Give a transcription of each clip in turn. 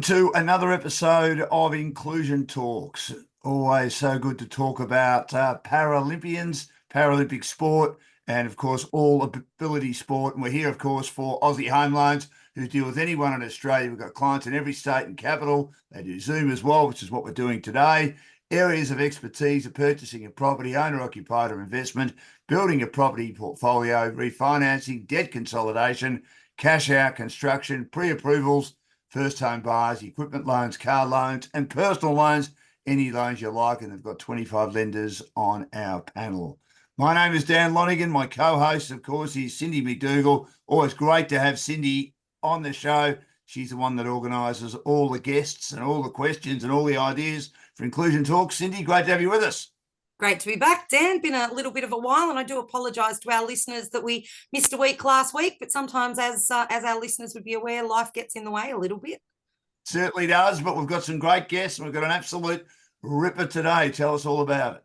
Welcome to another episode of Inclusion Talks. Always so good to talk about Paralympians, Paralympic sport, and of course, all ability sport. And we're here, of course, for Aussie Home Loans, who deal with anyone in Australia. We've got clients in every state and capital. They do Zoom as well, which is what we're doing today. Areas of expertise are purchasing a property, owner-occupied or investment, building a property portfolio, refinancing, debt consolidation, cash out, construction, pre-approvals, first home buyers, equipment loans, car loans, and personal loans, any loans you like. And they've got 25 lenders on our panel. My name is Dan Lonigan. My co-host, of course, is Cindy McDougall. Always great to have Cindy on the show. She's the one that organises all the guests and all the questions and all the ideas for Inclusion Talk. Cindy, great to have you with us. Great to be back, Dan. Been a little bit of a while, and I do apologise to our listeners that we missed a week last week, but sometimes, as our listeners would be aware, life gets in the way a little bit. Certainly does, but we've got some great guests, and we've got an absolute ripper today. Tell us all about it.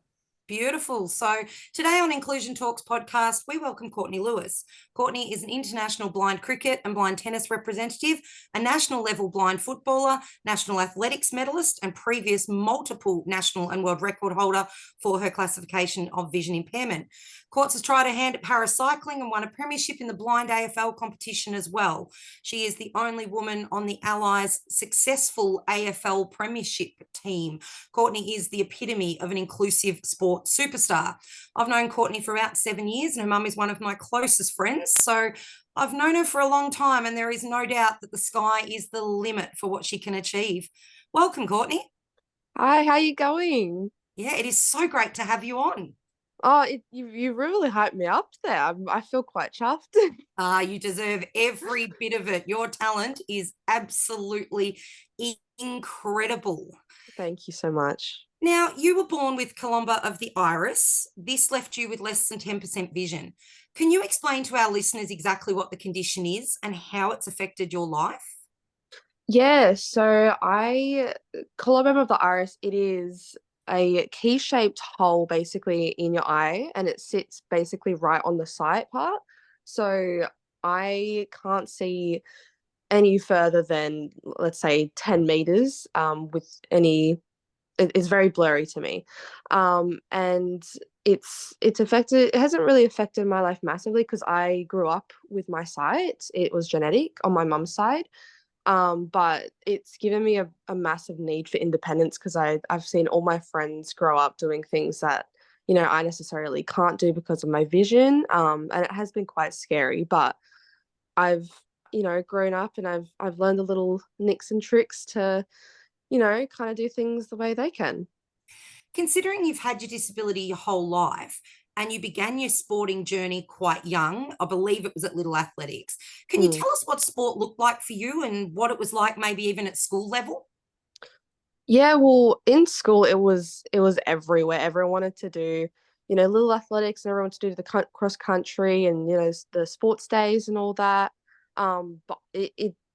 Beautiful. So today on Inclusion Talks podcast, we welcome Courtney Lews. Courtney is an international blind cricket and blind tennis representative, a national level blind footballer, national athletics medalist, and previous multiple national and world record holder for her classification of vision impairment. Courts has tried her hand at para cycling and won a premiership in the blind AFL competition as well. She is the only woman on the Allies' successful AFL premiership team. Courtney is the epitome of an inclusive sport superstar. I've known Courtney for about 7 years, and her mum is one of my closest friends. So I've known her for a long time, and there is no doubt that the sky is the limit for what she can achieve. Welcome, Courtney. Hi, how you going? Yeah, it is so great to have you on. Oh, you really hyped me up there. I feel quite chuffed. You deserve every bit of it. Your talent is absolutely incredible. Thank you so much. Now, you were born with columba of the iris. This left you with less than 10% vision. Can you explain to our listeners exactly what the condition is and how it's affected your life? Yeah, so coloboma of the iris, it is a key-shaped hole basically in your eye, and it sits basically right on the sight part. So I can't see any further than, let's say, 10 meters with any. It is very blurry to me, and it's affected. It hasn't really affected my life massively because I grew up with my sight. It was genetic on my mum's side, but it's given me a massive need for independence because I've seen all my friends grow up doing things that I necessarily can't do because of my vision, and it has been quite scary. But I've grown up, and I've learned the little nicks and tricks to kind of do things the way they can. Considering you've had your disability your whole life and you began your sporting journey quite young, I believe it was at Little Athletics. Can you tell us what sport looked like for you and what it was like maybe even at school level? Yeah, well, in school it was everywhere. Everyone wanted to do, Little Athletics, and everyone wanted to do the cross country and the sports days and all that. But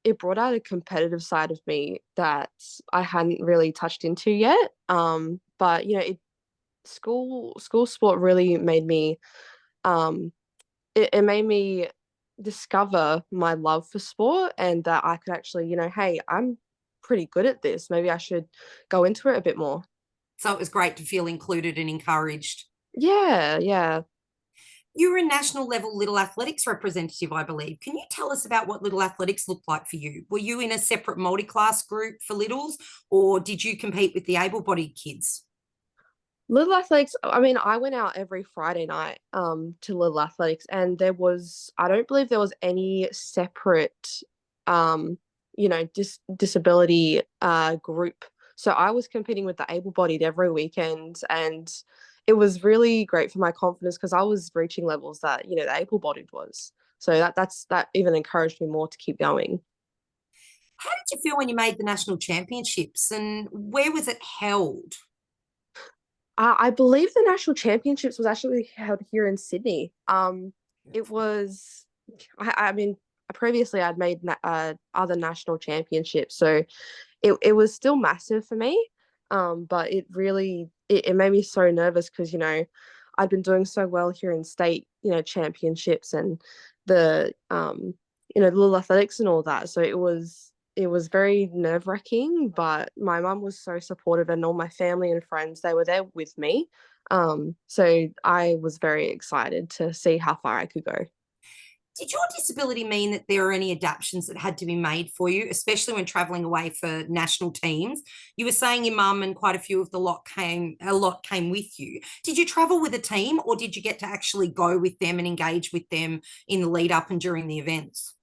it brought out a competitive side of me that I hadn't really touched into yet. But school sport really made me it made me discover my love for sport, and that I could actually, hey, I'm pretty good at this. Maybe I should go into it a bit more. So it was great to feel included and encouraged. Yeah. You were a national level Little Athletics representative, I believe. Can you tell us about what Little Athletics looked like for you? Were you in a separate multi-class group for Littles, or did you compete with the able-bodied kids? Little Athletics, I mean, I went out every Friday night to Little Athletics, and I don't believe there was any separate, disability group. So I was competing with the able-bodied every weekend, and it was really great for my confidence because I was reaching levels that, the able-bodied was. So that even encouraged me more to keep going. How did you feel when you made the national championships, and where was it held? I believe the national championships was actually held here in Sydney. It was, I mean, previously I'd made other national championships, so it was still massive for me. But it really, it made me so nervous because, I'd been doing so well here in state, championships and the, Little Athletics and all that. So it was very nerve-wracking, but my mum was so supportive, and all my family and friends, they were there with me. So I was very excited to see how far I could go. Did your disability mean that there are any adaptations that had to be made for you, especially when traveling away for national teams? You were saying your mum and quite a few of the lot came with you. Did you travel with a team, or did you get to actually go with them and engage with them in the lead up and during the events?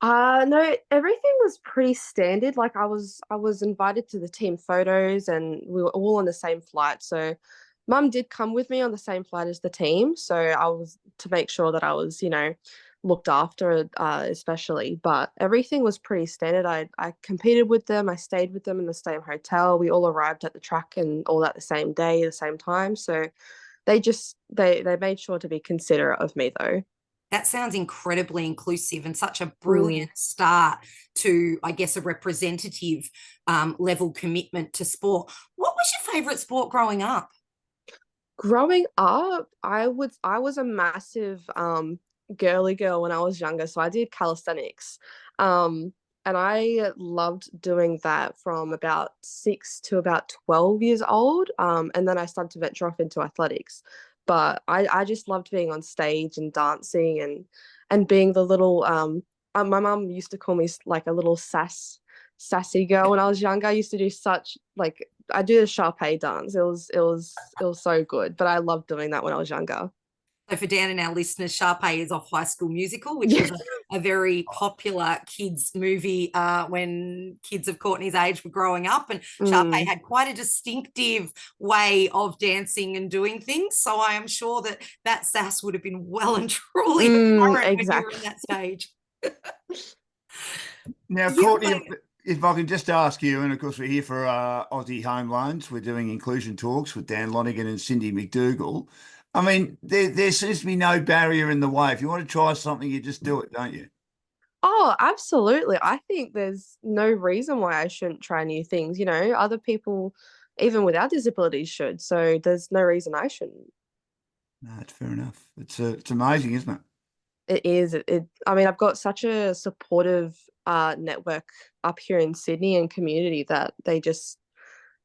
No, everything was pretty standard. Like I was invited to the team photos, and we were all on the same flight. So mum did come with me on the same flight as the team. So I was to make sure that I was, looked after, especially. But everything was pretty standard. I competed with them. I stayed with them in the same hotel. We all arrived at the track and all at the same day, the same time. So they made sure to be considerate of me though. That sounds incredibly inclusive and such a Mm. brilliant start to, I guess, a representative level commitment to sport. What was your favourite sport growing up? Growing up, I was a massive girly girl when I was younger, so I did calisthenics. And I loved doing that from about 6 to about 12 years old. And then I started to venture off into athletics. But I just loved being on stage and dancing and being the little my mum used to call me like a little sassy girl when I was younger. I used to do such like I do the Sharpay dance. It was so good. But I loved doing that when I was younger. So for Dan and our listeners, Sharpay is off High School Musical, which Yeah. was a very popular kids movie when kids of Courtney's age were growing up. And Sharpay Mm, had quite a distinctive way of dancing and doing things. So I am sure that that sass would have been well and truly apparent when you were in exactly. that stage. Now, You Courtney, were if I can just ask you, and of course we're here for Aussie Home Loans. We're doing inclusion talks with Dan Lonigan and Cindy McDougall. I mean, there seems to be no barrier in the way. If you want to try something, you just do it, don't you? Oh, absolutely. I think there's no reason why I shouldn't try new things. Other people, even without disabilities, should. So there's no reason I shouldn't. No, it's fair enough. It's amazing, isn't it? It is. I mean, I've got such a supportive network up here in Sydney and community that they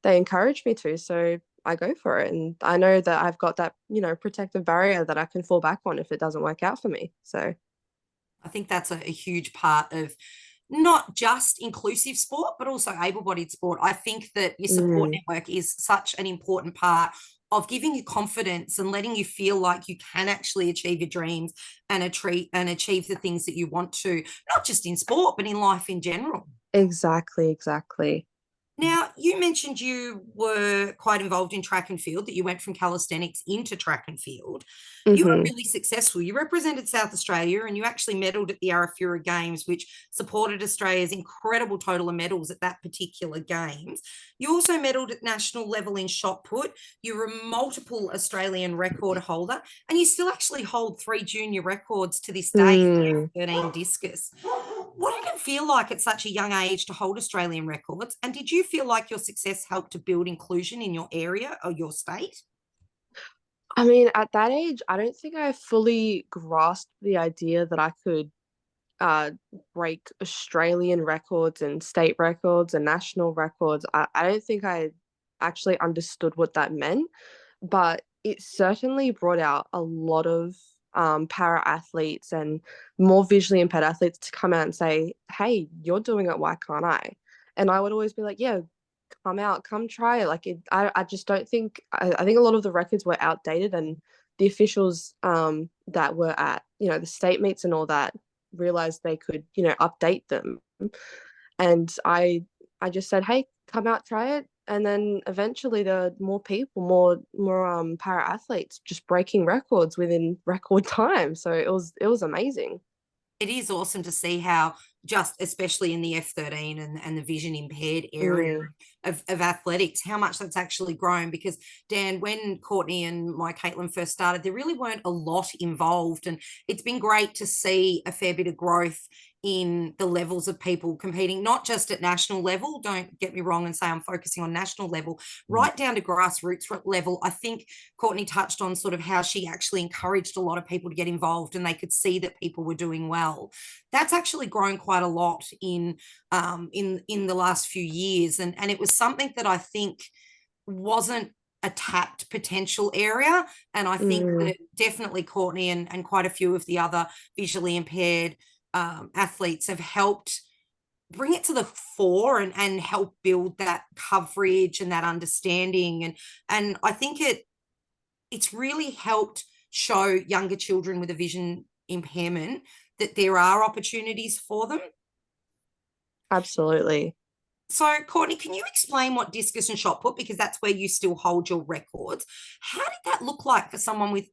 encourage me to. So I go for it, and I know that I've got that protective barrier that I can fall back on if it doesn't work out for me. So. I think that's a huge part of not just inclusive sport, but also able-bodied sport. I think that your support Mm, network is such an important part of giving you confidence and letting you feel like you can actually achieve your dreams and achieve the things that you want to, not just in sport, but in life in general. exactly. Now, you mentioned you were quite involved in track and field, that you went from calisthenics into track and field. You were Hmm. really successful. You represented South Australia and you actually medalled at the Arafura Games, which supported Australia's incredible total of medals at that particular Games. You also medalled at national level in shot put. You were a multiple Australian record holder, and you still actually hold 3 junior records to this day Mm. in the F13 discus. What did it feel like at such a young age to hold Australian records? And did you feel like your success helped to build inclusion in your area or your state? I mean, at that age, I don't think I fully grasped the idea that I could uh, break Australian records and state records and national records. I don't think I actually understood what that meant, but it certainly brought out a lot of para athletes and more visually impaired athletes to come out and say, "Hey, you're doing it. Why can't I?" And I would always be like, "Yeah, come out, come try it." Like I just don't think I think a lot of the records were outdated, and the officials that were at the state meets and all that realized they could update them. And I just said, "Hey, come out, try it." And then eventually there were more people, more para athletes just breaking records within record time. So it was amazing. It is awesome to see how, just especially in the F13 and the vision impaired area Mm, of athletics, how much that's actually grown. Because Dan, when Courtney and my Caitlin first started, there really weren't a lot involved, and it's been great to see a fair bit of growth in the levels of people competing, not just at national level, don't get me wrong and say I'm focusing on national level, right down to grassroots level. I think Courtney touched on sort of how she actually encouraged a lot of people to get involved and they could see that people were doing well. That's actually grown quite a lot in the last few years. And it was something that I think wasn't a tapped potential area. And I think that definitely Courtney and quite a few of the other visually impaired athletes have helped bring it to the fore and help build that coverage and that understanding. And I think it's really helped show younger children with a vision impairment that there are opportunities for them. Absolutely. So, Courtney, can you explain what discus and shot put, because that's where you still hold your records? How did that look like for someone with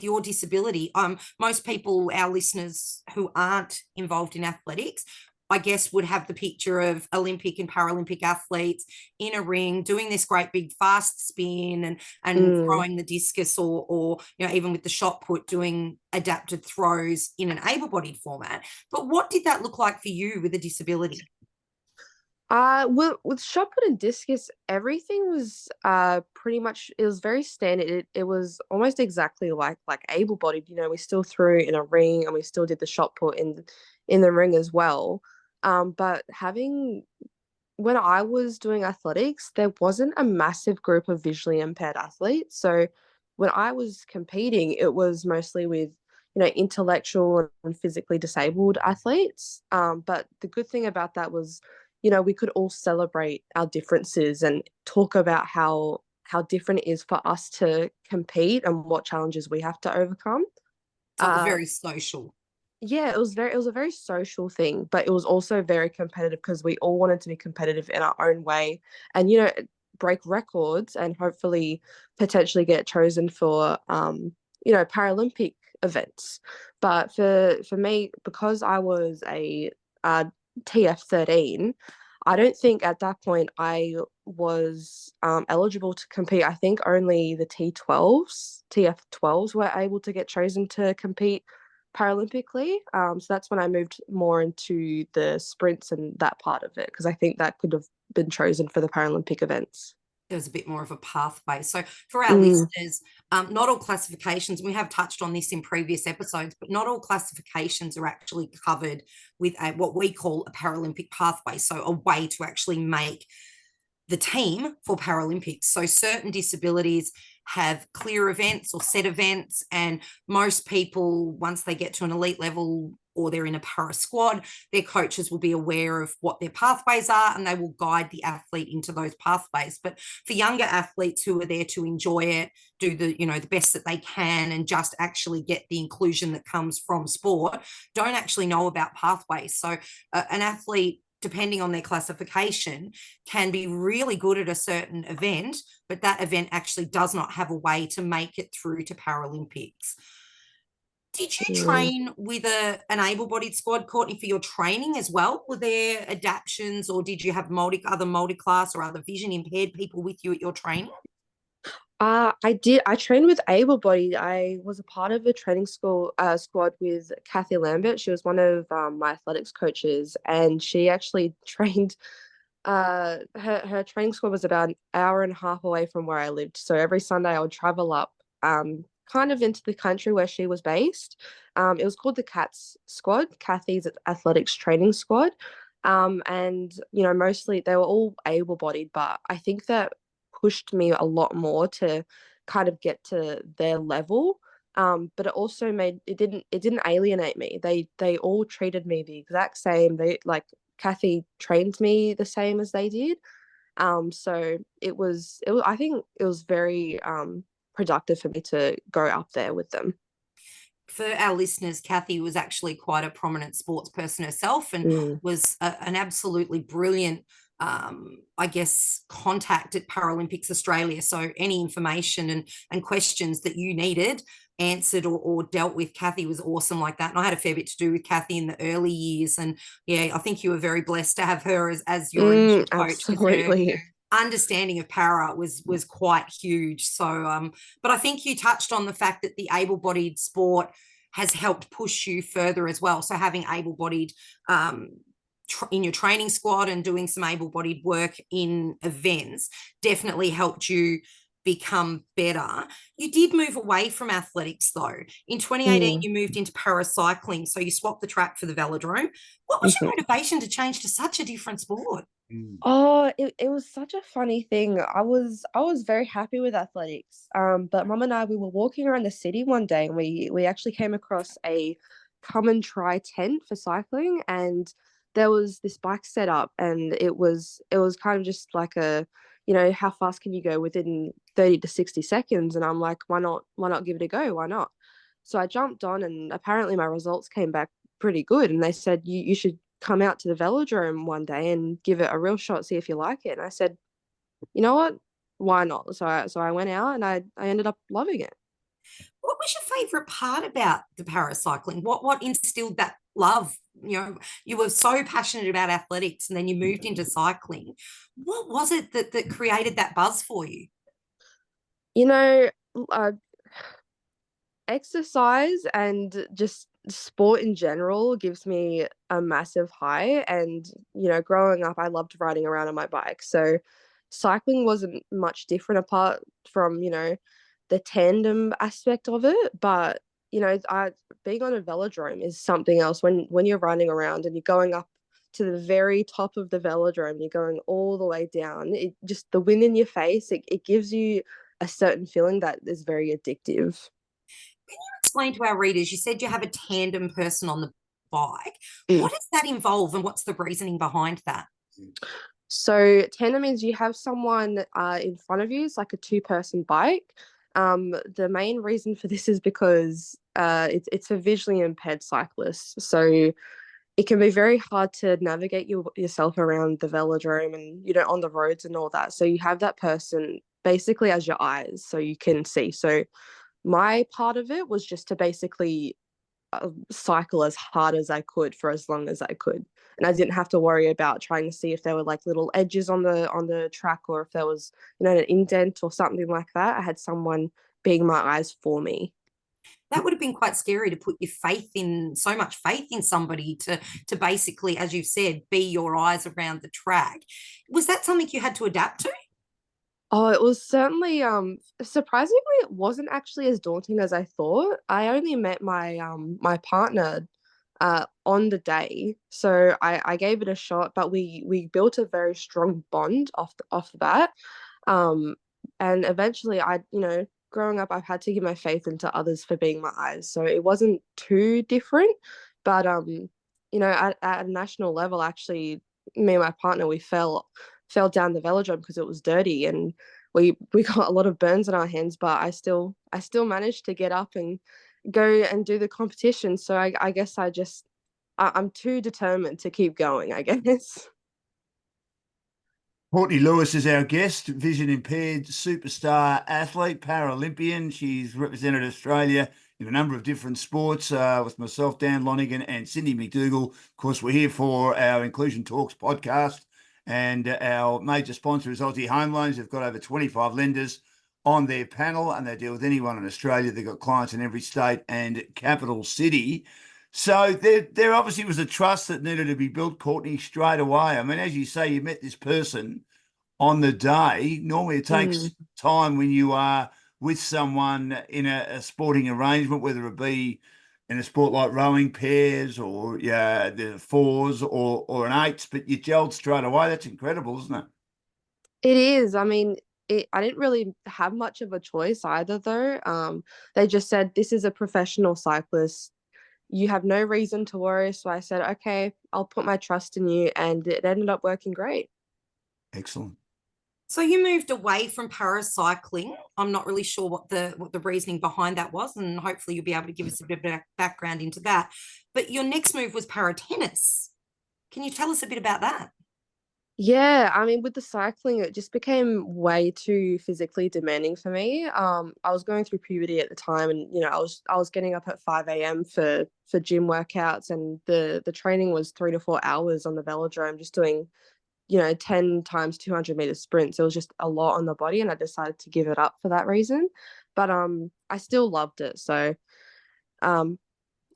your disability? Most people, our listeners who aren't involved in athletics, I guess would have the picture of Olympic and Paralympic athletes in a ring doing this great big fast spin and throwing the discus or even with the shot put doing adapted throws in an able-bodied format. But what did that look like for you with a disability? With shot put and discus, everything was pretty much, it was very standard. It was almost exactly like able-bodied. We still threw in a ring and we still did the shot put in the ring as well. But when I was doing athletics, there wasn't a massive group of visually impaired athletes. So when I was competing, it was mostly with intellectual and physically disabled athletes. But the good thing about that was, we could all celebrate our differences and talk about how different it is for us to compete and what challenges we have to overcome. So it was very social. Yeah, it was a very social thing, but it was also very competitive because we all wanted to be competitive in our own way and, break records and hopefully potentially get chosen for, Paralympic events. But for me, because I was a TF13, I don't think at that point I was eligible to compete. I think only the TF12s were able to get chosen to compete Paralympically. So that's when I moved more into the sprints and that part of it, because I think that could have been chosen for the Paralympic events. There's a bit more of a pathway. So for our listeners, not all classifications, we have touched on this in previous episodes, but not all classifications are actually covered with what we call a Paralympic pathway. So a way to actually make the team for Paralympics. So certain disabilities have clear events or set events, and most people, once they get to an elite level or they're in a para squad, their coaches will be aware of what their pathways are and they will guide the athlete into those pathways. But for younger athletes who are there to enjoy it, do the best that they can and just actually get the inclusion that comes from sport, don't actually know about pathways. So an athlete, depending on their classification, can be really good at a certain event, but that event actually does not have a way to make it through to Paralympics. Did you train with an able-bodied squad, Courtney, for your training as well? Were there adaptions, or did you have other multi-class or other vision impaired people with you at your training? I did. I trained with able-bodied. I was a part of a training squad with Kathy Lambert. She was one of my athletics coaches, and she actually trained. Her training squad was about an hour and a half away from where I lived. So every Sunday I would travel up, kind of into the country where she was based. It was called the CATS squad, Kathy's athletics training squad. And mostly they were all able-bodied, but I think that pushed me a lot more to kind of get to their level. But it also it didn't alienate me. They all treated me the exact same. Kathy trained me the same as they did. So it was I think it was very productive for me to go up there with them. For our listeners, Kathy was actually quite a prominent sports person herself and was an absolutely brilliant contact at Paralympics Australia. So any information and questions that you needed answered or dealt with, Kathy was awesome like that. And I had a fair bit to do with Kathy in the early years. And yeah, I think you were very blessed to have her as your initial coach. Absolutely. Her understanding of para was quite huge. So, but I think you touched on the fact that the able-bodied sport has helped push you further as well. So having able-bodied in your training squad and doing some able-bodied work in events definitely helped you become better. You did move away from athletics though. In 2018, you moved into paracycling. So you swapped the track for the velodrome. What was your motivation to change to such a different sport? Oh, it was such a funny thing. I was very happy with athletics. But Mum and I, we were walking around the city one day, and we actually came across a come and try tent for cycling, and there was this bike set up, and it was kind of just like a, how fast can you go within 30 to 60 seconds? And I'm like, why not give it a go? Why not? So I jumped on, and apparently my results came back pretty good, and they said you should come out to the velodrome one day and give it a real shot, see if you like it. And I said, you know what? Why not? So I went out, and I ended up loving it. What was your favorite part about the paracycling? What instilled that love? You were so passionate about athletics, and then you moved into cycling. What was it that created that buzz for you? You know, uh, exercise and just sport in general gives me a massive high. And growing up, I loved riding around on my bike, so cycling wasn't much different apart from the tandem aspect of it. But I being on a velodrome is something else. When you're running around and you're going up to the very top of the velodrome, you're going all the way down, it just, the wind in your face, it gives you a certain feeling that is very addictive. Explain to our readers, you said you have a tandem person on the bike. Mm. What does that involve, and what's the reasoning behind that? So tandem means you have someone in front of you. It's like a two-person bike. The main reason for this is because it's for visually impaired cyclists. So it can be very hard to navigate yourself around the velodrome and on the roads and all that. So you have that person basically as your eyes, so you can see. So my part of it was just to basically cycle as hard as I could for as long as I could, and I didn't have to worry about trying to see if there were like little edges on the track, or if there was an indent or something like that. I had someone being my eyes for me. That would have been quite scary to put your so much faith in somebody to basically, as you said, be your eyes around the track. Was that something you had to adapt to? Oh, it was certainly surprisingly, it wasn't actually as daunting as I thought. I only met my partner on the day, so I gave it a shot, but we built a very strong bond off the bat. Um and eventually, growing up, I've had to give my faith into others for being my eyes, so it wasn't too different. But at a national level, actually, me and my partner, we fell down the velodrome because it was dirty, and we got a lot of burns on our hands, but I still managed to get up and go and do the competition. So I guess I'm too determined to keep going, I guess. Courtney Lewis is our guest, vision impaired superstar athlete, Paralympian. She's represented Australia in a number of different sports with myself, Dan Lonigan, and Cindy McDougall. Of course, we're here for our Inclusion Talks podcast, and our major sponsor is Aussie Home Loans. They've got over 25 lenders on their panel, and they deal with anyone in Australia. They've got clients in every state and capital city. So there obviously was a trust that needed to be built, Courtney, straight away. I mean, as you say, you met this person on the day. Normally it takes time when you are with someone in a sporting arrangement, whether it be in a sport like rowing, pairs, or the fours or an eights, but you gelled straight away. That's incredible, isn't it? It is. I mean, I didn't really have much of a choice either, though. They just said, this is a professional cyclist. You have no reason to worry. So I said, okay, I'll put my trust in you. And it ended up working great. Excellent. So you moved away from paracycling. I'm not really sure what the reasoning behind that was, and hopefully you'll be able to give us a bit of background into that. But your next move was para tennis. Can you tell us a bit about that? Yeah, I mean, with the cycling, it just became way too physically demanding for me. I was going through puberty at the time, and I was getting up at 5 a.m. for gym workouts, and the training was 3 to 4 hours on the velodrome, just doing 10 times 200-meter sprints. It was just a lot on the body, and I decided to give it up for that reason. But I still loved it. So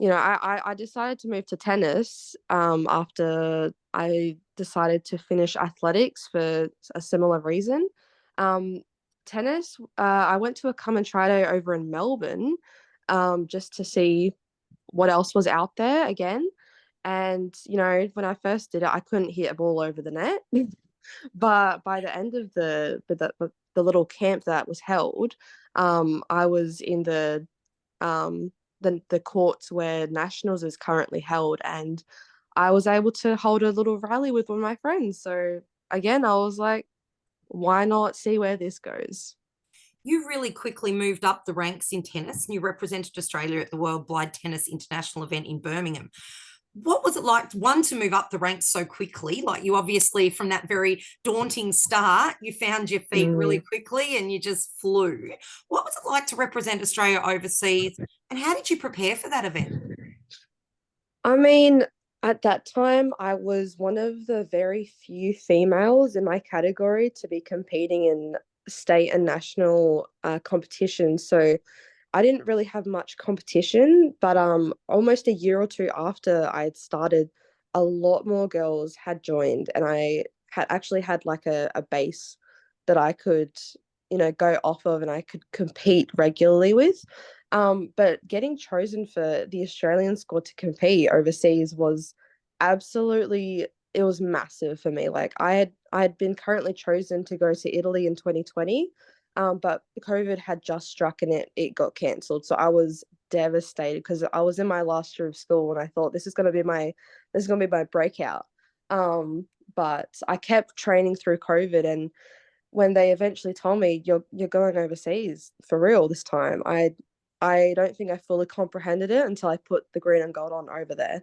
I decided to move to tennis after I decided to finish athletics for a similar reason. Um, tennis, I went to a come and try day over in Melbourne just to see what else was out there again. And, when I first did it, I couldn't hit a ball over the net. But by the end of the little camp that was held, I was in um, the courts where nationals is currently held, and I was able to hold a little rally with one of my friends. So again, I was like, why not see where this goes? You really quickly moved up the ranks in tennis and you represented Australia at the World Blind Tennis International event in Birmingham. What was it like, one, to move up the ranks so quickly? Like, you obviously, from that very daunting start, you found your feet really quickly and you just flew. What was it like to represent Australia overseas, and how did you prepare for that event? I mean, at that time, I was one of the very few females in my category to be competing in state and national competitions. So I didn't really have much competition, but almost a year or two after I had started, a lot more girls had joined, and I had actually had like a base that I could, go off of and I could compete regularly with. But getting chosen for the Australian squad to compete overseas was absolutely, it was massive for me. Like I had been currently chosen to go to Italy in 2020, but COVID had just struck and it got cancelled. So I was devastated because I was in my last year of school and I thought this is gonna be my breakout. But I kept training through COVID, and when they eventually told me you're going overseas for real this time, I don't think I fully comprehended it until I put the green and gold on over there.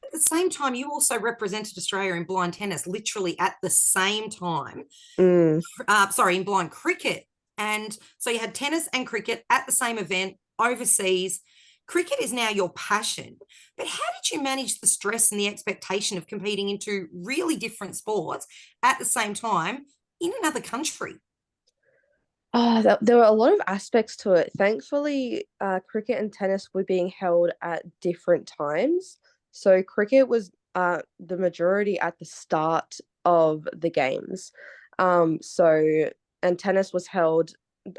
At the same time, you also represented Australia in blind tennis, literally at the same time. Mm. Sorry, in blind cricket. And so you had tennis and cricket at the same event overseas. Cricket is now your passion. But how did you manage the stress and the expectation of competing in two really different sports at the same time in another country? There were a lot of aspects to it. Thankfully, cricket and tennis were being held at different times. So cricket was the majority at the start of the games. So and tennis was held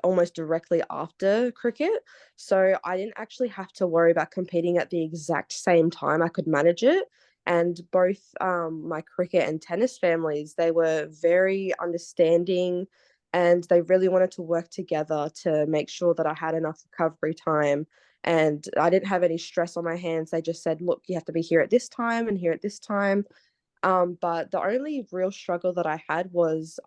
almost directly after cricket. So I didn't actually have to worry about competing at the exact same time. I could manage it. And both my cricket and tennis families, they were very understanding, and they really wanted to work together to make sure that I had enough recovery time and I didn't have any stress on my hands. They just said, look, you have to be here at this time and here at this time. But the only real struggle that I had was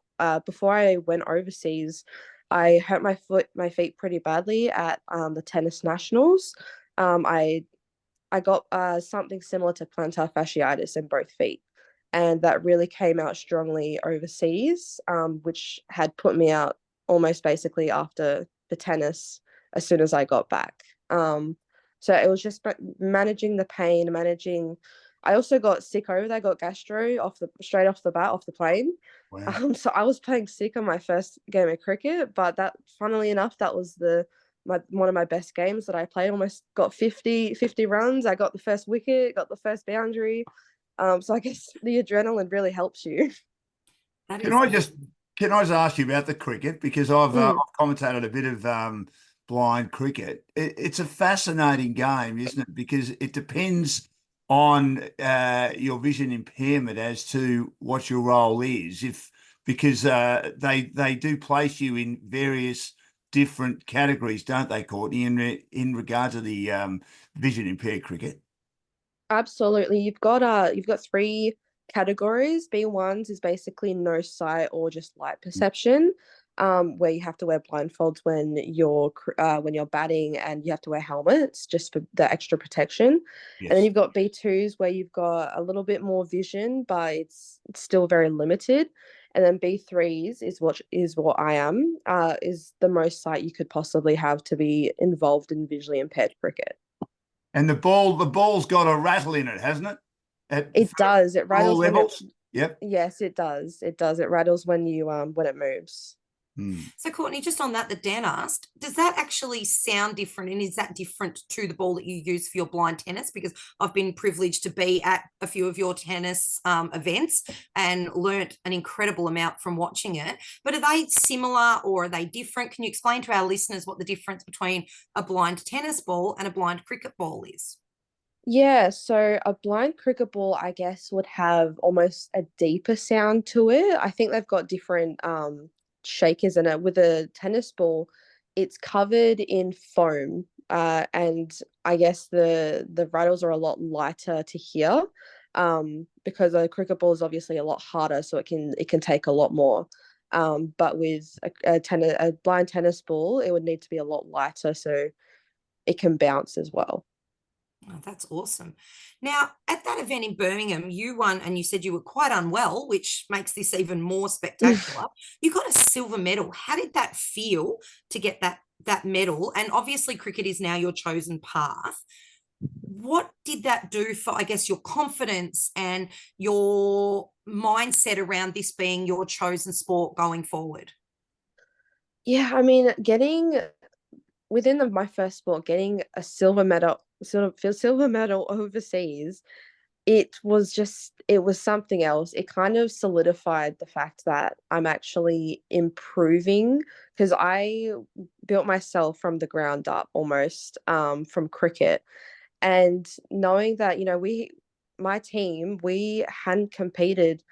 before I went overseas, I hurt my feet pretty badly at the tennis nationals. I got something similar to plantar fasciitis in both feet. And that really came out strongly overseas, which had put me out almost basically after the tennis as soon as I got back. So it was just managing the pain, managing. I also got sick over there. I got gastro straight off the bat, off the plane. Wow. So I was playing sick on my first game of cricket, but funnily enough, that was one of my best games that I played. Almost got 50 runs. I got the first wicket, got the first boundary. So I guess the adrenaline really helps you. That Can is I just can I just ask you about the cricket, because I've commentated a bit of blind cricket. It's a fascinating game, isn't it? Because it depends on your vision impairment as to what your role is. If because they do place you in various different categories, don't they, Courtney? In regard to the vision impaired cricket. Absolutely. You've got three categories. B1s is basically no sight or just light perception, where you have to wear blindfolds when you're batting, and you have to wear helmets just for the extra protection. And then Yes. you've got B2s where you've got a little bit more vision, but it's still very limited. And then B3s is what I am, is the most sight you could possibly have to be involved in visually impaired cricket. And the ball's got a rattle in it, hasn't it? It does. It For all rattles when it. levels. Yep. Yes, it does. It does. It rattles when it moves. So, Courtney, just on that, that Dan asked, does that actually sound different? And is that different to the ball that you use for your blind tennis? Because I've been privileged to be at a few of your tennis events and learnt an incredible amount from watching it. But are they similar or are they different? Can you explain to our listeners what the difference between a blind tennis ball and a blind cricket ball is? Yeah, so a blind cricket ball, I guess, would have almost a deeper sound to it. I think they've got different shakers in it. With a tennis ball, it's covered in foam, and I guess the rattles are a lot lighter to hear, because a cricket ball is obviously a lot harder, so it can take a lot more. But with a blind tennis ball, it would need to be a lot lighter so it can bounce as well. Oh, that's awesome. Now, at that event in Birmingham, you won and you said you were quite unwell, which makes this even more spectacular. You got a silver medal. How did that feel to get that medal? And obviously cricket is now your chosen path. What did that do for, I guess, your confidence and your mindset around this being your chosen sport going forward? Yeah, I mean, getting within my first sport, getting a silver medal overseas, it was something else. It kind of solidified the fact that I'm actually improving, because I built myself from the ground up almost, from cricket. And knowing that, my team, we hadn't competed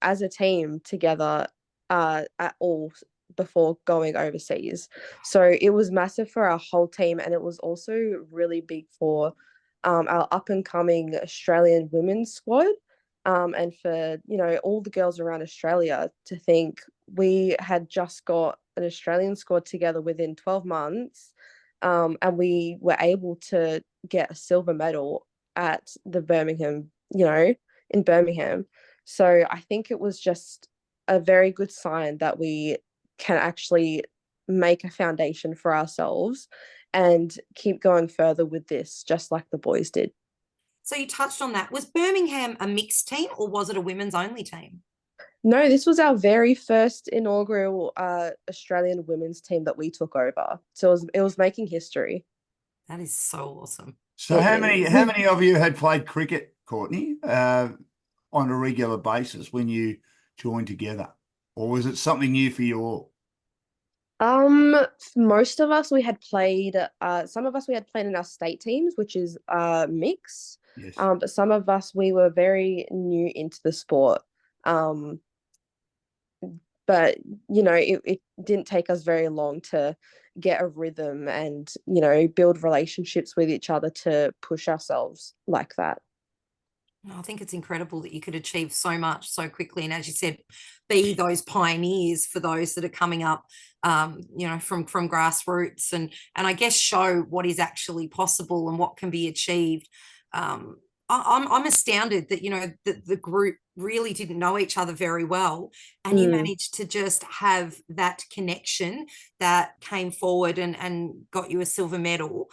as a team together at all before going overseas. So it was massive for our whole team, and it was also really big for our up and coming Australian women's squad. And for all the girls around Australia to think we had just got an Australian squad together within 12 months, and we were able to get a silver medal at the Birmingham, in Birmingham. So I think it was just a very good sign that we can actually make a foundation for ourselves and keep going further with this, just like the boys did. So you touched on that. Was Birmingham a mixed team or was it a women's only team? No, this was our very first inaugural Australian women's team that we took over. So it was making history. That is so awesome. So It how is. many of you had played cricket, Courtney, on a regular basis when you joined together? Or was it something new for you all? Most of us we had played. Some of us we had played in our state teams, which is mix. Yes. But some of us we were very new into the sport. Um, but it didn't take us very long to get a rhythm and build relationships with each other to push ourselves like that. I think it's incredible that you could achieve so much so quickly. And as you said, be those pioneers for those that are coming up, from grassroots and I guess show what is actually possible and what can be achieved. I'm astounded that, the group really didn't know each other very well. And you managed to just have that connection that came forward and got you a silver medal.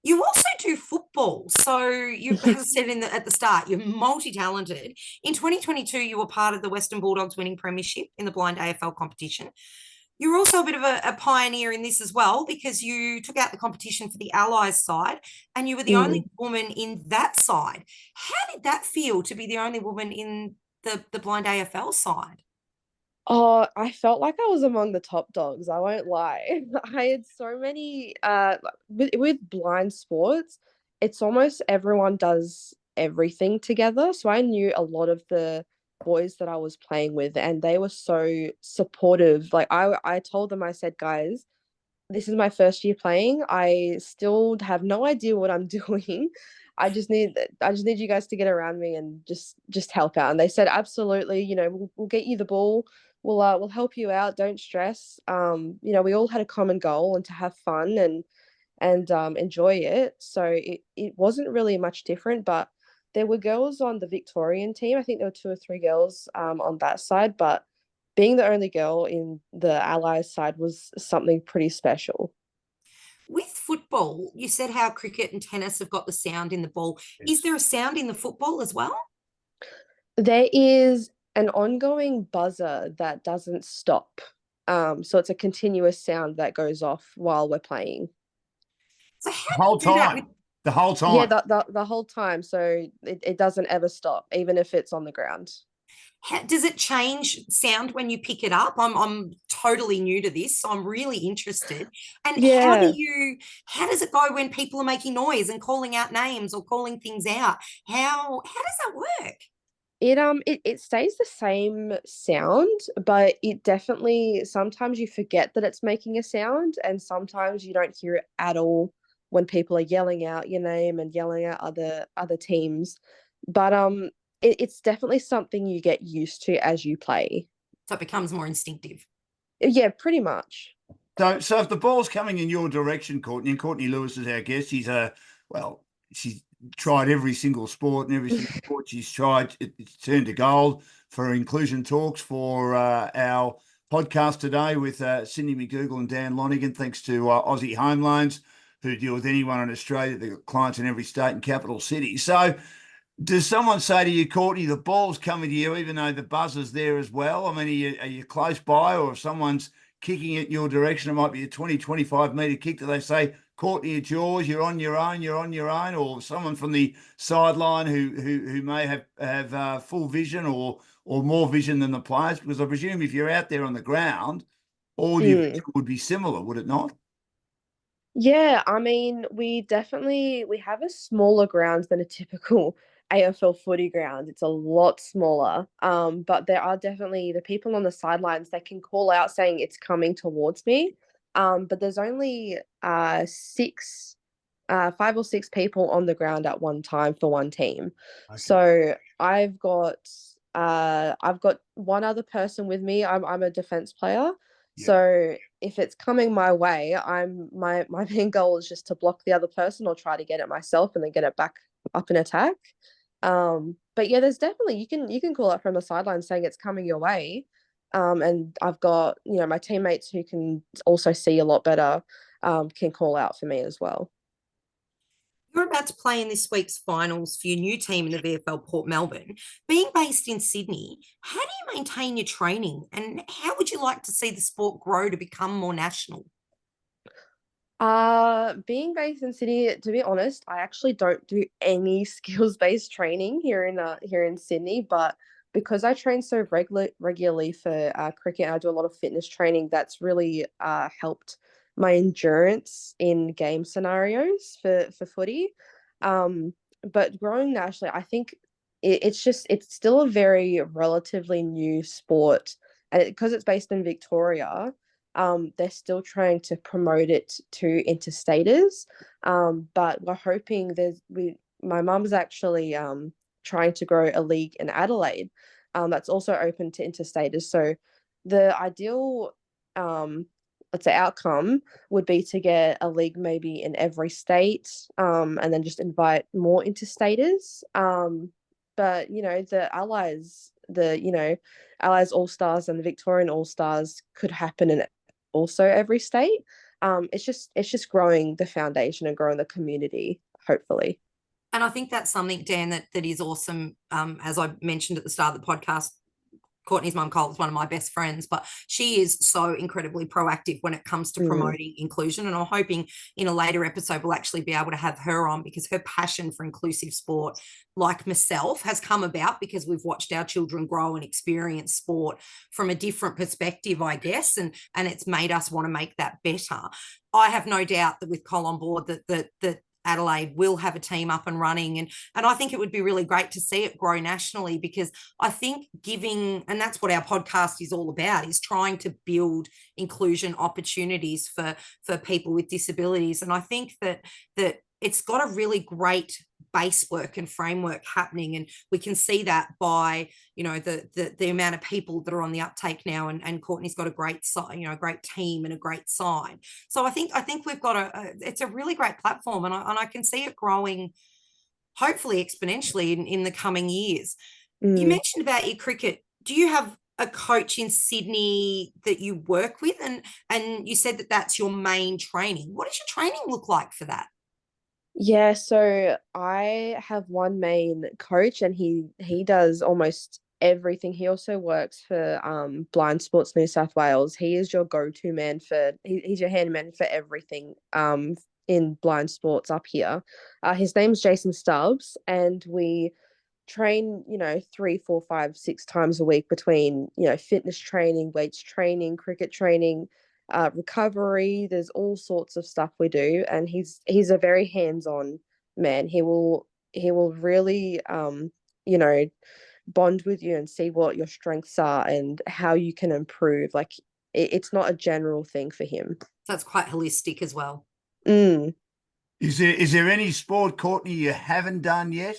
You also do football. So you, as I said at the start, you're multi-talented. In 2022, you were part of the Western Bulldogs winning premiership in the blind AFL competition. You're also a bit of a pioneer in this as well because you took out the competition for the Allies side and you were the only woman in that side. How did that feel to be the only woman in the blind AFL side? Oh, I felt like I was among the top dogs. I won't lie. I had so many with blind sports, it's almost everyone does everything together. So I knew a lot of the boys that I was playing with and they were so supportive. Like I told them, I said, guys, this is my first year playing. I still have no idea what I'm doing. I just need you guys to get around me and just help out. And they said, absolutely, we'll get you the ball. We'll help you out. Don't stress. We all had a common goal and to have fun and enjoy it. So it wasn't really much different, but there were girls on the Victorian team. I think there were two or three girls on that side, but being the only girl in the Allies side was something pretty special. With football, you said how cricket and tennis have got the sound in the ball. Is Yes. there a sound in the football as well? There is an ongoing buzzer that doesn't stop. So it's a continuous sound that goes off while we're playing. So how The whole do you do that with time. The whole Yeah, time. the whole time. So it doesn't ever stop, even if it's on the ground. does it change sound when you pick it up? I'm totally new to this, so I'm really interested. And Yeah. how does it go when people are making noise and calling out names or calling things out? How does that work? It stays the same sound, but it definitely sometimes you forget that it's making a sound, and sometimes you don't hear it at all when people are yelling out your name and yelling out other teams. But it's definitely something you get used to as you play. So it becomes more instinctive. Yeah, pretty much. So if the ball's coming in your direction, Courtney, and Courtney Lewis is our guest, she's tried every single sport, and every single sport she's tried, it's turned to gold for Inclusion Talks for our podcast today with Cindy McDougall and Dan Lonigan, thanks to Aussie Home Loans, who deal with anyone in Australia. They've got clients in every state and capital city. So does someone say to you, Courtney, the ball's coming to you, even though the buzzer's there as well? I mean, are you close by, or if someone's kicking it in your direction, it might be a 20, 25 metre kick, do they say, Courtney, it's yours, you're on your own, or someone from the sideline who may have full vision or more vision than the players? Because I presume if you're out there on the ground, all your vision would be similar, would it not? Yeah, I mean, we have a smaller ground than a typical AFL footy ground. It's a lot smaller. But there are definitely the people on the sidelines, they can call out saying it's coming towards me. But there's only five or six people on the ground at one time for one team. Okay. So I've got one other person with me. I'm a defense player. Yep. So if it's coming my way, my main goal is just to block the other person or try to get it myself and then get it back up in attack. But yeah, there's definitely you can call it from the sideline saying it's coming your way. And I've got, my teammates who can also see a lot better, can call out for me as well. You're about to play in this week's finals for your new team in the VFL Port Melbourne. Being based in Sydney, how do you maintain your training, and how would you like to see the sport grow to become more national? Being based in Sydney, to be honest, I actually don't do any skills-based training here in Sydney, but because I train so regularly for cricket, and I do a lot of fitness training, that's really helped my endurance in game scenarios for footy. But growing nationally, I think it's still a very relatively new sport, and because it's based in Victoria, they're still trying to promote it to interstaters. But we're hoping my mum's actually trying to grow a league in Adelaide, that's also open to interstaters. So the ideal let's say outcome would be to get a league maybe in every state, and then just invite more interstaters. But the Allies All Stars and the Victorian All Stars could happen in also every state. It's just growing the foundation and growing the community, hopefully. And I think that's something, Dan, that is awesome. As I mentioned at the start of the podcast, Courtney's mum, Cole, is one of my best friends, but she is so incredibly proactive when it comes to promoting inclusion. And I'm hoping in a later episode, we'll actually be able to have her on, because her passion for inclusive sport, like myself, has come about because we've watched our children grow and experience sport from a different perspective, I guess. And it's made us want to make that better. I have no doubt that with Cole on board, that Adelaide will have a team up and running. And I think it would be really great to see it grow nationally, because I think and that's what our podcast is all about, is trying to build inclusion opportunities for people with disabilities. And I think that it's got a really great base work and framework happening, and we can see that by the amount of people that are on the uptake now, and Courtney's got a great great team and a great side. So I think we've got it's a really great platform, and I can see it growing hopefully exponentially in the coming years. You mentioned about your cricket. Do you have a coach in Sydney that you work with, and you said that that's your main training? What does your training look like for that? Yeah, so I have one main coach, and he does almost everything. He also works for Blind Sports New South Wales. He is your go-to man for he's your handyman for everything in blind sports up here. His name's Jason Stubbs, and we train, 3, 4, 5, 6 times a week between, fitness training, weights training, cricket training, recovery. There's all sorts of stuff we do, and he's a very hands-on man. He will really you know bond with you and see what your strengths are and how you can improve. Like it's not a general thing for him. So it's quite holistic as well. Mm. Is there any sport, Courtney, you haven't done yet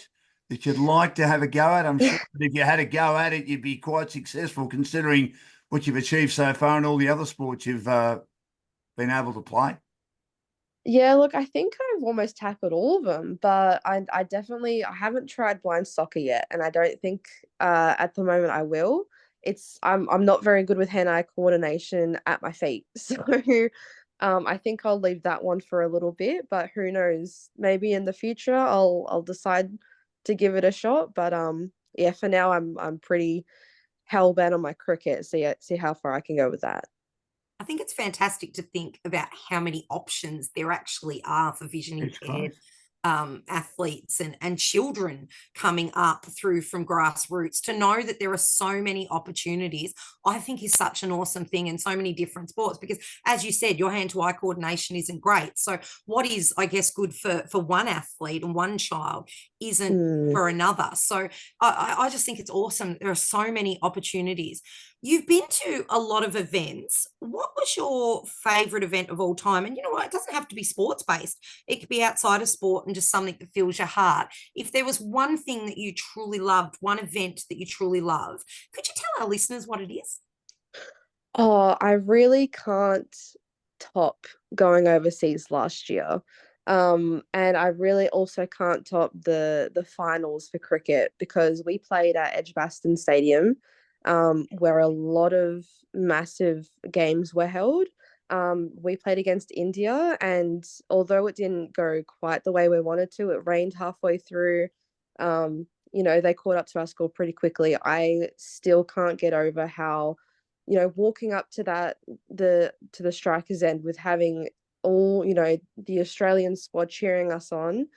that you'd like to have a go at? I'm sure that if you had a go at it, you'd be quite successful considering what you've achieved so far and all the other sports you've been able to play. Yeah, look, I think I've almost tackled all of them, but I haven't tried blind soccer yet, and I don't think at the moment I will. I'm not very good with hand-eye coordination at my feet, so I think I'll leave that one for a little bit, but who knows? Maybe in the future I'll decide to give it a shot. But yeah, for now I'm pretty hell bent on my cricket. See how far I can go with that. I think it's fantastic to think about how many options there actually are for vision It's impaired close. athletes and children coming up through from grassroots. To know that there are so many opportunities, I think is such an awesome thing in so many different sports, because as you said, your hand-to-eye coordination isn't great. So what is, I guess, good for one athlete and one child isn't Mm. for another. So I just think it's awesome. There are so many opportunities. You've been to a lot of events. What was your favorite event of all time? And you know what? It doesn't have to be sports based. It could be outside of sport and just something that fills your heart. If there was one thing that you truly loved, one event that you truly love, could you tell our listeners what it is? Oh, I really can't top going overseas last year. And I really also can't top the finals for cricket, because we played at Edgbaston Stadium, where a lot of massive games were held. We played against India, and although it didn't go quite the way we wanted to, it rained halfway through. They caught up to our score pretty quickly. I still can't get over how, walking up to the striker's end with having all, the Australian squad cheering us on,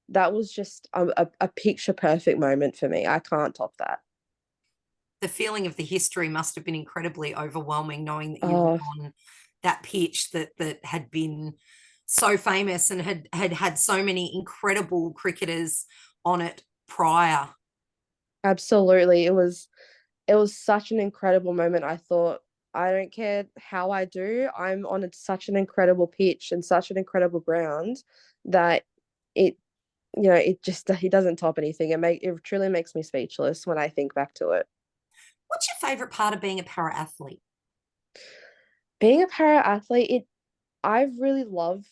that was just a picture perfect moment for me. I can't top that. The feeling of the history must have been incredibly overwhelming, knowing that you Oh, were on that pitch that had been so famous and had so many incredible cricketers on it prior. absolutely. It was such an incredible moment. I thought, I don't care how I do, I'm on such an incredible pitch and such an incredible ground that it it doesn't top anything. It truly makes me speechless when I think back to it. What's your favorite part of being a para athlete? Being a para athlete, I really love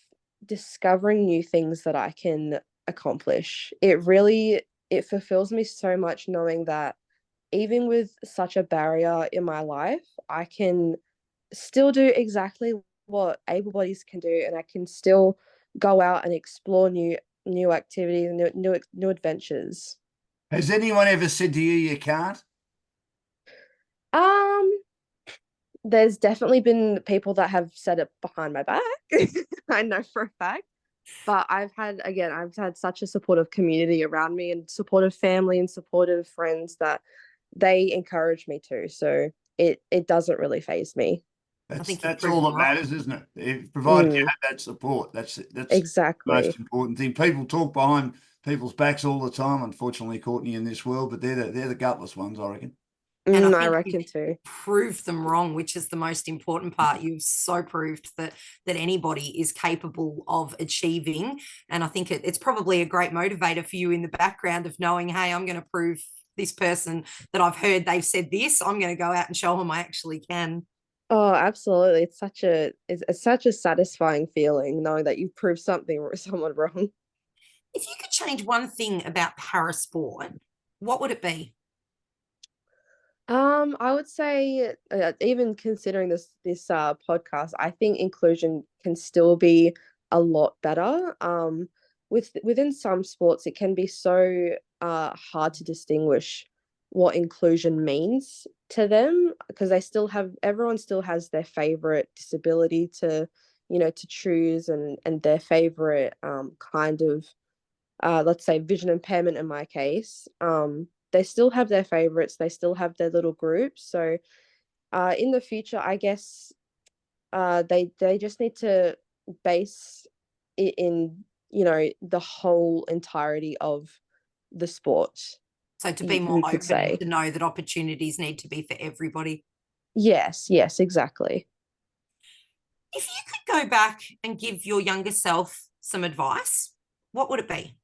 discovering new things that I can accomplish. It fulfills me so much knowing that even with such a barrier in my life, I can still do exactly what able bodies can do, and I can still go out and explore new activities and new adventures. Has anyone ever said to you you can't? Um, there's definitely been people that have said it behind my back. I know for a fact. But I've had such a supportive community around me, and supportive family and supportive friends, that they encourage me to. So it doesn't really faze me. I That's think you've that's all proven that right. matters, isn't it? Provided you Mm, have that support, that's the most exactly. important thing. People talk behind people's backs all the time, unfortunately, Courtney, in this world, but they're the gutless ones, I reckon. And I I think you've reckon too. proved them wrong, which is the most important part. You've so proved that anybody is capable of achieving. And I think it's probably a great motivator for you in the background of knowing, hey, I'm going to prove this person that I've heard they've said this. I'm going to go out and show them I actually can. Oh, absolutely. It's such a satisfying feeling knowing that you've proved someone wrong. If you could change one thing about parasport, what would it be? I would say, even considering this podcast, I think inclusion can still be a lot better. Within some sports, it can be so hard to distinguish what inclusion means to them, because everyone still has their favorite disability to, to choose, and their favorite kind of, let's say, vision impairment in my case. They still have their favorites, they still have their little groups. So in the future, I guess they just need to base it in, the whole entirety of the sport. So to be more we could open say. and to know that opportunities need to be for everybody. Yes, exactly. If you could go back and give your younger self some advice, what would it be?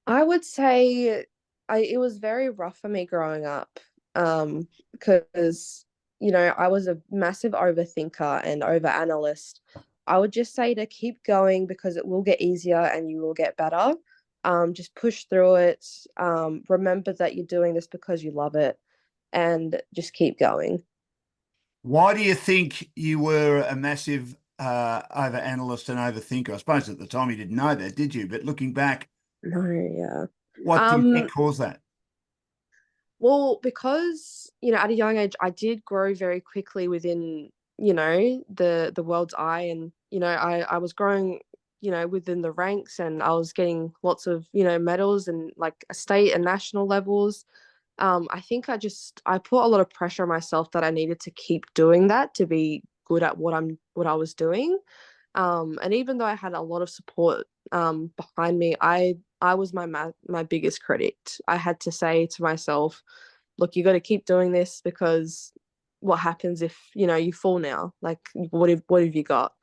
I would say it was very rough for me growing up, because, I was a massive overthinker and over analyst. I would just say to keep going, because it will get easier and you will get better. Just push through it. Remember that you're doing this because you love it, and just keep going. Why do you think you were a massive over analyst and overthinker? I suppose at the time you didn't know that, did you? But looking back, No, yeah. what do you think caused that? Well, because, at a young age, I did grow very quickly within, the world's eye. And, I was growing, within the ranks, and I was getting lots of, medals and like state and national levels. I think I put a lot of pressure on myself that I needed to keep doing that to be good at what I was doing. And even though I had a lot of support behind me, I was my biggest critic. I had to say to myself, look, you got to keep doing this, because what happens if, you fall now? Like, what have you got?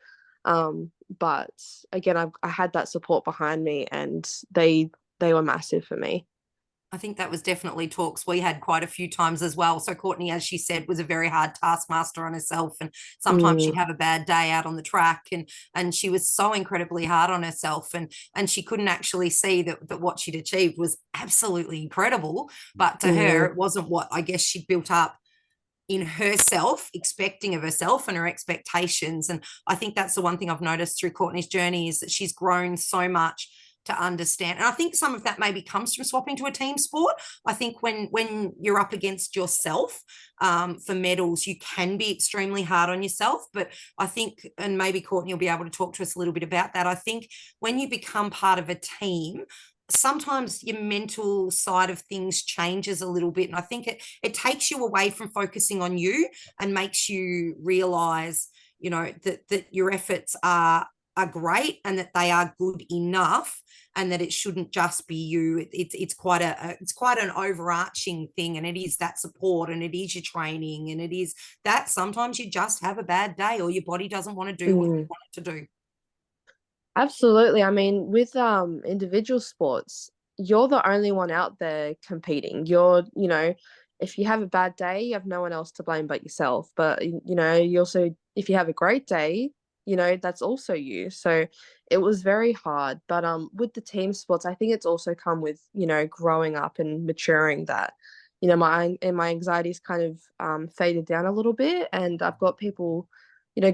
But again, I had that support behind me, and they were massive for me. I think that was definitely talks we had quite a few times as well. So Courtney, as she said, was a very hard taskmaster on herself, and sometimes she'd have a bad day out on the track, and she was so incredibly hard on herself, and she couldn't actually see that what she'd achieved was absolutely incredible. But to her, it wasn't what I guess she'd built up in herself, expecting of herself, and her expectations. And I think that's the one thing I've noticed through Courtney's journey, is that she's grown so much to understand. And I think some of that maybe comes from swapping to a team sport. I think when you're up against yourself for medals, you can be extremely hard on yourself. But I think, and maybe Courtney will be able to talk to us a little bit about that, I think when you become part of a team, sometimes your mental side of things changes a little bit. And I think it takes you away from focusing on you, and makes you realize, that your efforts are great, and that they are good enough, and that it shouldn't just be you. It's quite an overarching thing, and it is that support, and it is your training, and it is that sometimes you just have a bad day, or your body doesn't want to do what you want it to do. Absolutely. I mean, with individual sports, you're the only one out there competing. If you have a bad day, you have no one else to blame but yourself. But you also, if you have a great day, that's also you. So it was very hard. But with the team sports, I think it's also come with, growing up and maturing, that, my anxiety's kind of faded down a little bit, and I've got people,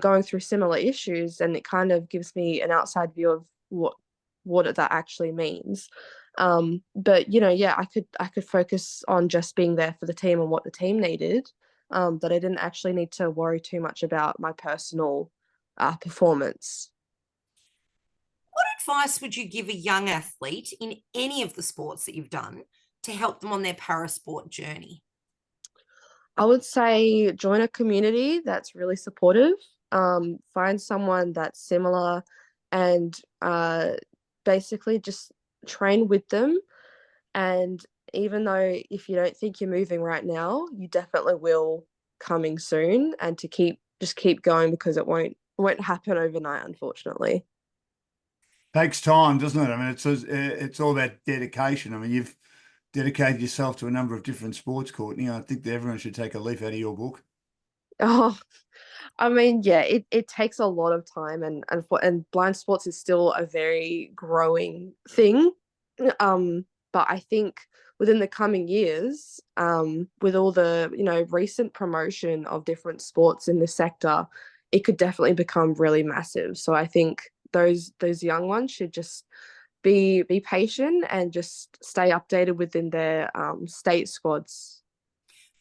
going through similar issues, and it kind of gives me an outside view of what that actually means. But yeah, I could focus on just being there for the team and what the team needed. That I didn't actually need to worry too much about my personal performance. What advice would you give a young athlete in any of the sports that you've done to help them on their parasport journey? I would say join a community that's really supportive. Find someone that's similar, and basically just train with them. And even though if you don't think you're moving right now, you definitely will coming soon. And to keep going, because it won't happen overnight, unfortunately. Takes time, doesn't it? I mean, it's all about dedication. I mean, you've dedicated yourself to a number of different sports, Courtney. I think that everyone should take a leaf out of your book. Oh, I mean, yeah, it takes a lot of time, and blind sports is still a very growing thing. But I think within the coming years, with all the, recent promotion of different sports in the sector, it could definitely become really massive. So I think those young ones should just be patient and just stay updated within their state squads.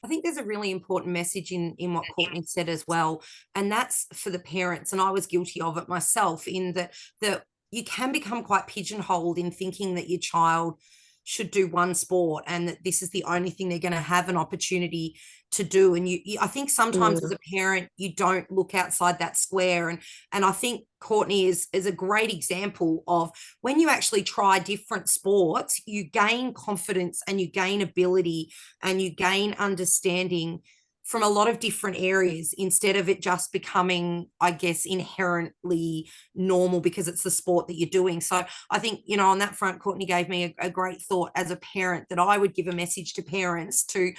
I think there's a really important message in what Courtney said as well, and that's for the parents. And I was guilty of it myself, in that you can become quite pigeonholed in thinking that your child should do one sport and that this is the only thing they're going to have an opportunity to do. And I think sometimes as a parent, you don't look outside that square. And I think Courtney is a great example of when you actually try different sports, you gain confidence and you gain ability and you gain understanding from a lot of different areas, instead of it just becoming, I guess, inherently normal because it's the sport that you're doing. So I think, on that front, Courtney gave me a great thought as a parent, that I would give a message to parents to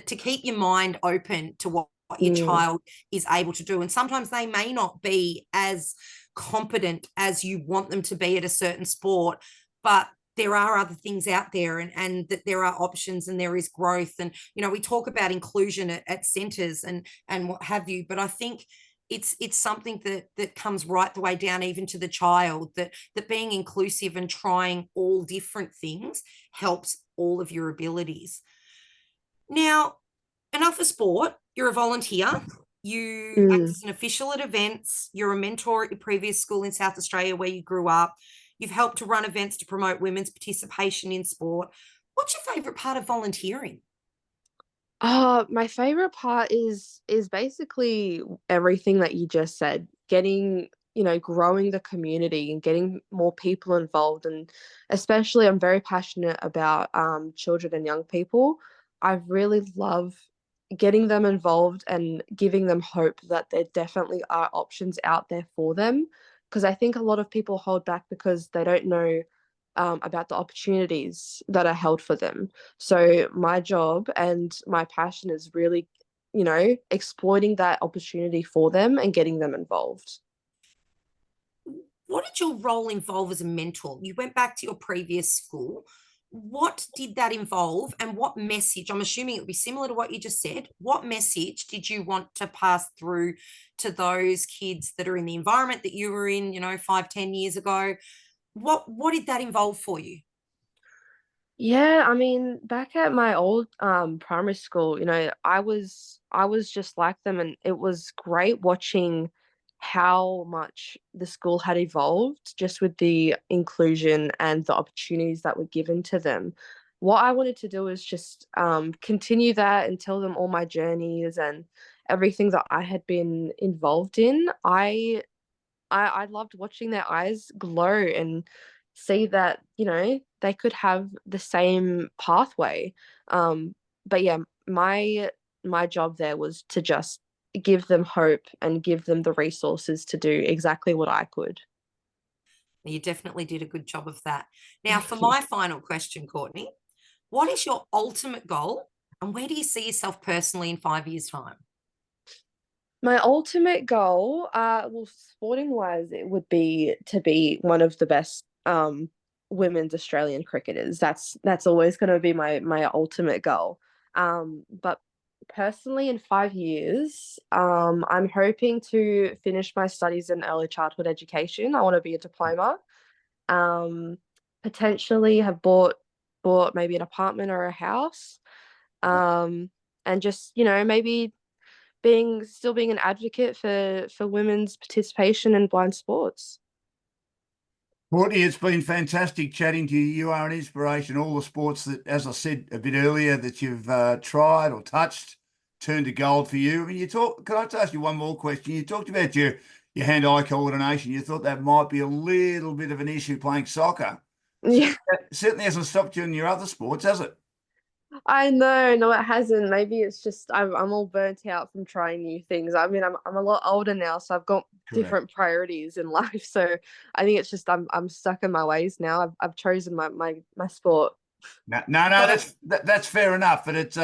keep your mind open to what your child is able to do. And sometimes they may not be as competent as you want them to be at a certain sport, but there are other things out there, and that there are options and there is growth. And, we talk about inclusion at centres and what have you, but I think it's something that comes right the way down, even to the child, that being inclusive and trying all different things helps all of your abilities. Now, enough of sport. You're a volunteer. You act as an official at events. You're a mentor at your previous school in South Australia where you grew up. You've helped to run events to promote women's participation in sport. What's your favourite part of volunteering? My favorite part is basically everything that you just said. Getting, growing the community and getting more people involved, and especially I'm very passionate about children and young people. I really love getting them involved and giving them hope that there definitely are options out there for them, because I think a lot of people hold back because they don't know about the opportunities that are held for them. So my job and my passion is really, exploiting that opportunity for them and getting them involved. What did your role involve as a mentor? You went back to your previous school. What did that involve, and what message? I'm assuming it would be similar to what you just said. What message did you want to pass through to those kids that are in the environment that you were in, 5-10 years ago? What did that involve for you? Yeah, I mean, back at my old primary school, I was just like them, and it was great watching how much the school had evolved just with the inclusion and the opportunities that were given to them. What I wanted to do is just continue that and tell them all my journeys and everything that I had been involved in. I loved watching their eyes glow and see that, they could have the same pathway. But yeah, my job there was to just give them hope and give them the resources to do exactly what I could. You definitely did a good job of that. Now, for my final question, Courtney, what is your ultimate goal, and where do you see yourself personally in 5 years' time? My ultimate goal, well, sporting wise, it would be to be one of the best women's Australian cricketers. That's always going to be my ultimate goal. But personally, in 5 years, I'm hoping to finish my studies in early childhood education. I want to be a diploma. Um, Potentially have bought maybe an apartment or a house. And just, maybe being an advocate for women's participation in blind sports. Courtney, it's been fantastic chatting to you. You are an inspiration. All the sports that, as I said a bit earlier, that you've tried or touched, turned to gold for you. I mean, can I just ask you one more question? You talked about your hand-eye coordination. You thought that might be a little bit of an issue playing soccer. Yeah, That certainly hasn't stopped you in your other sports, has it? I know. No, it hasn't. Maybe it's just I'm all burnt out from trying new things. I mean, I'm a lot older now, so I've got Correct. different priorities in life. So I think it's just I'm stuck in my ways now. I've chosen my sport. No, that's fair enough. But it's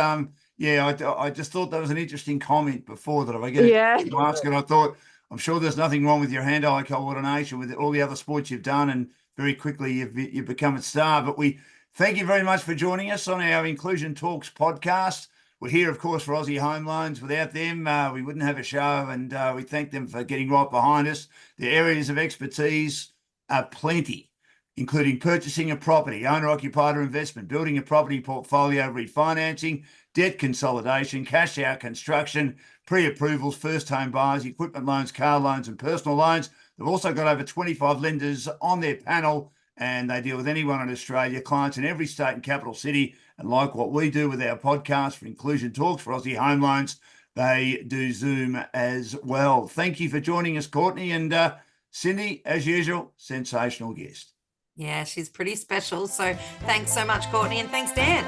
yeah, I just thought that was an interesting comment before that if I get it Yeah. to ask it, I thought I'm sure there's nothing wrong with your hand-eye coordination with all the other sports you've done, and very quickly you've become a star. But we thank you very much for joining us on our Inclusion Talks podcast. We're here, of course, for Aussie Home Loans. Without them, we wouldn't have a show, and we thank them for getting right behind us. The areas of expertise are plenty. including purchasing a property, owner-occupied or investment, building a property portfolio, refinancing, debt consolidation, cash out construction, pre-approvals, first home buyers, equipment loans, car loans and personal loans. They've also got over 25 lenders on their panel, and they deal with anyone in Australia, clients in every state and capital city. And like what we do with our podcast for Inclusion Talks for Aussie Home Loans, they do Zoom as well. Thank you for joining us, Courtney. And Cindy, as usual, sensational guest. Yeah, she's pretty special. So thanks so much, Courtney, and thanks, Dan.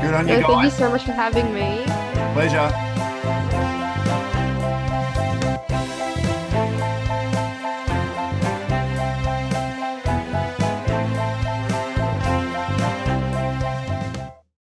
Good on you guys. Thank you so much for having me. Pleasure.